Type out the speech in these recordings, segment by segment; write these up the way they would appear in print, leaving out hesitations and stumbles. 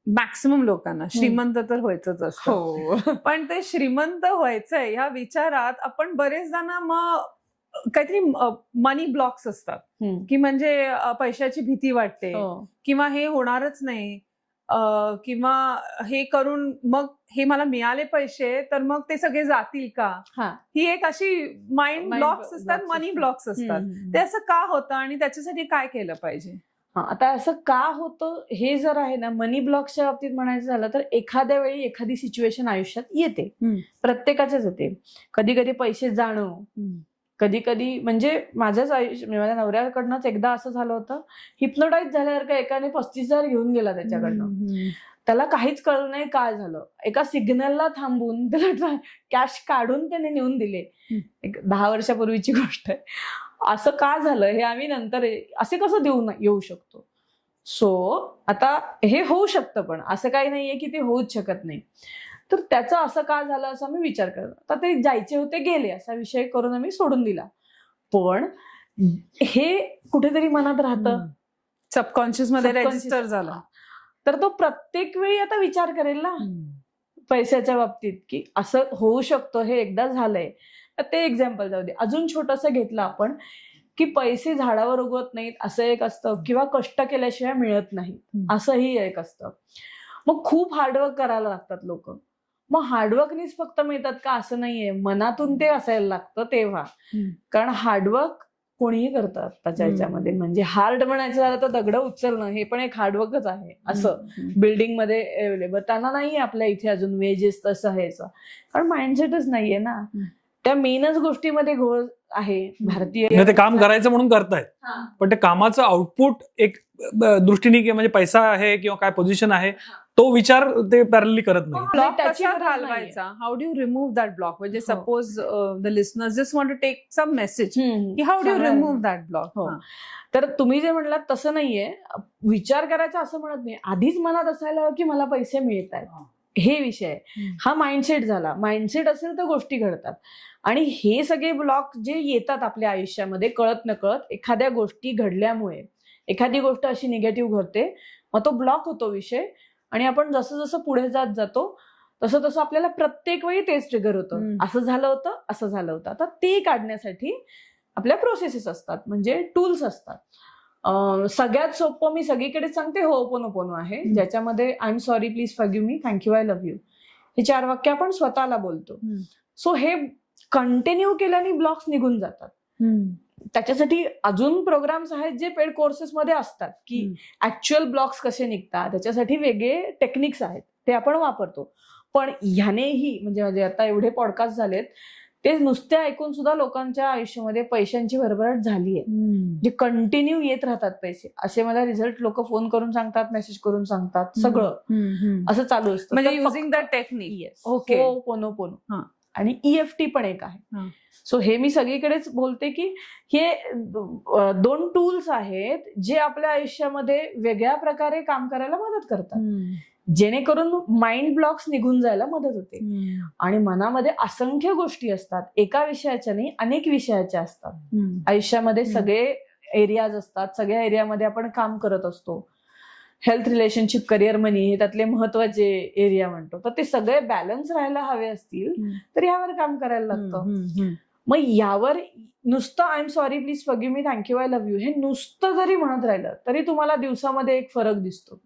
Maximum लोकांना श्रीमंत तर व्हायचंच असतं. हो. पण ते श्रीमंत व्हायचंय ह्या विचारात आपण बरेच जण मग काहीतरी मनी ब्लॉक्स असतात की म्हणजे पैशाची भीती वाटते किंवा हे होणारच नाही किंवा हे करून मग हे मला मिळाले पैसे तर मग ते सगळे जातील का, ही एक अशी माइंड ब्लॉक्स असतात, मनी ब्लॉक्स असतात. ते असं का होतं आणि त्याच्यासाठी काय केलं पाहिजे? आता असं का होतं हे जर आहे ना, मनी ब्लॉक्सच्या बाबतीत म्हणायचं झालं तर एखाद्या वेळी एखादी सिच्युएशन आयुष्यात येते, प्रत्येकाच्याच येते. कधी कधी पैसे जाणं, कधी कधी म्हणजे माझ्याच आयुष्य माझ्या नवऱ्याकडनंच एकदा असं झालं होतं, हिप्नोटाईज झाल्यासारखं एकाने 35,000 घेऊन गेला त्याच्याकडनं. त्याला काहीच कळलं नाही काय झालं. एका सिग्नलला थांबून त्याला कॅश काढून त्याने नेऊन दिले. एक 10 वर्षापूर्वीची गोष्ट आहे. असं का झालं हे आम्ही नंतर असे कसं येऊ शकतो. सो आता हे होऊ शकतं, पण असं काही नाहीये की ते होऊच शकत नाही. तर त्याचं असं का झालं असं आम्ही विचार करतो. आता ते जायचे होते गेले असा विषय करून आम्ही सोडून दिला. पण हे कुठेतरी मनात राहतं, सबकॉन्शियस मध्ये रजिस्टर झालं. तर तो प्रत्येक वेळी आता विचार करेल ना पैशाच्या बाबतीत की असं होऊ शकतं, हे एकदा झालंय. तर ते एक्झाम्पल जाऊ दे. अजून छोटंसं घेतलं आपण की पैसे झाडावर उगवत नाहीत असं एक असतं, किंवा कष्ट केल्याशिवाय मिळत नाही असंही एक असतं. मग खूप हार्डवर्क करायला लागतात लोक. मग हार्डवर्कनीच फक्त मिळतात का असं नाहीये, मनातून ते असायला लागतं तेव्हा. कारण हार्डवर्क कोणीही करतात त्याच्या ह्याच्यामध्ये. म्हणजे हार्ड म्हणायचं झालं तर दगड उचलणं हे पण एक हार्डवर्कच आहे. असं बिल्डिंग मध्ये अवेलेबल त्यांना नाहीये आपल्या इथे अजून वेजेस तसं ह्याचं, कारण माइंडसेटच नाहीये ना. त्या मेनच गोष्टीमध्ये घोळ आहे भारतीय. ते काम करायचं म्हणून करतायत, पण ते कामाचं आउटपुट एक दृष्टीने म्हणजे पैसा आहे किंवा काय पोझिशन आहे तो विचार ते पॅरलली करत नाही. ब्लॉक कसा घालवायचा? How do you remove that block? म्हणजे suppose the listeners just want to take some message की how do you remove that block? तर तुम्ही जे म्हणलात तसं नाहीये, विचार करायचा असं म्हणत नाही. आधीच मनात असायला हवं की मला पैसे मिळत आहेत, हे विषय. हा माइंडसेट झाला. माइंडसेट असेल तर गोष्टी घडतात. आणि हे सगळे ब्लॉक जे येतात आपल्या आयुष्यामध्ये कळत नकळत, एखाद्या गोष्टी घडल्यामुळे एखादी गोष्ट अशी निगेटिव्ह घडते, मग तो ब्लॉक होतो विषय. आणि आपण जसं जसं पुढे जात जातो तसं तसं आपल्याला प्रत्येक वेळी तेच ट्रिगर होतं, असं झालं होतं असं झालं होतं. आता ते काढण्यासाठी आपल्या प्रोसेसेस असतात, म्हणजे टूल्स असतात. सगळ्यात सोपं मी सगळीकडे सांगते होपोनोपोनो आहे, ज्याच्यामध्ये I am sorry, please forgive me, thank you, I love you, हे 4 वाक्य आपण स्वतःला बोलतो. सो हे कंटिन्यू केल्याने ब्लॉक्स निघून जातात. त्याच्यासाठी अजून प्रोग्राम्स आहेत जे पेड कोर्सेस मध्ये असतात की ऍक्च्युअल ब्लॉक्स कसे निघतात, त्याच्यासाठी वेगळे टेक्निक्स आहेत, ते आपण वापरतो. पण ह्यानेही म्हणजे आता एवढे पॉडकास्ट झालेत, ते नुसते ऐकून सुद्धा लोकांच्या आयुष्यामध्ये पैशांची भरभराट झालीये. जे कंटिन्यू येत राहतात पैसे, असे मला रिझल्ट लोक फोन करून सांगतात, मेसेज करून सांगतात, सगळं असं चालू असतं. म्हणजे युझिंग द टेक्निक. ओके, पोनो आणि EFT पण एक आहे. सो हे मी सगळीकडेच बोलते की हे 2 टूल्स आहेत जे आपल्या आयुष्यामध्ये वेगळ्या प्रकारे काम करायला मदत करतात, जेणेकरून माइंड ब्लॉक्स निघून जायला मदत होते. आणि मनामध्ये असंख्य गोष्टी असतात, एका विषयाच्या नाही अनेक विषयाच्या असतात आयुष्यामध्ये. सगळे एरियाज असतात, सगळ्या एरियामध्ये आपण काम करत असतो. हेल्थ, रिलेशनशिप, करिअर, मनी हे त्यातले महत्वाचे एरिया म्हणतो. तर ते सगळे बॅलन्स राहायला हवे असतील तर यावर काम करायला लागतं. मग यावर नुसतं I am sorry, please forgive me, thank you, I love you हे नुसतं जरी म्हणत राहिलं तरी तुम्हाला दिवसामध्ये एक फरक दिसतो.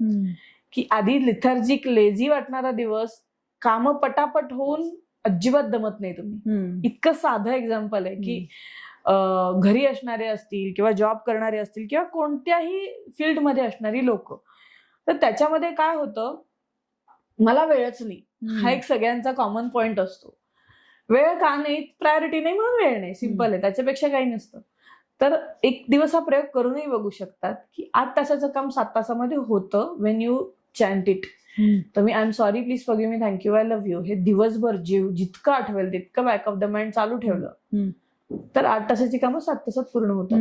की आधी लिथर्जिक, लेझी वाटणारा दिवस काम पटापट होऊन अजिबात दमत नाही तुम्ही. इतकं साधं एक्झाम्पल आहे की घरी असणारे असतील किंवा जॉब करणारे असतील किंवा कोणत्याही फील्डमध्ये असणारी लोक, तर त्याच्यामध्ये काय होतं, मला वेळच नाही हा एक सगळ्यांचा कॉमन पॉइंट असतो. वेळ का नाही, प्रायोरिटी नाही म्हणून वेळ नाही, सिंपल आहे, त्याच्यापेक्षा काही नसतं. तर एक दिवस हा प्रयोग करूनही बघू शकतात की 8 तासाचं काम 7 तासामध्ये होतं वेन यू चॅन्ट इट. तर मी I am sorry, please forgive me, thank you, I love you हे दिवसभर जितकं आठवेल तितकं बॅक ऑफ द माइंड चालू ठेवलं तर 8 तासाची कामं 7 तासात पूर्ण होतात.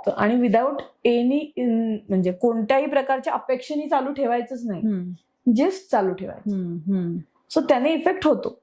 आणि विदाऊट एनी म्हणजे कोणत्याही प्रकारच्या अपेक्षेने चालू ठेवायचंच नाही, जस्ट चालू ठेवायचं. सो त्याने इफेक्ट होतो.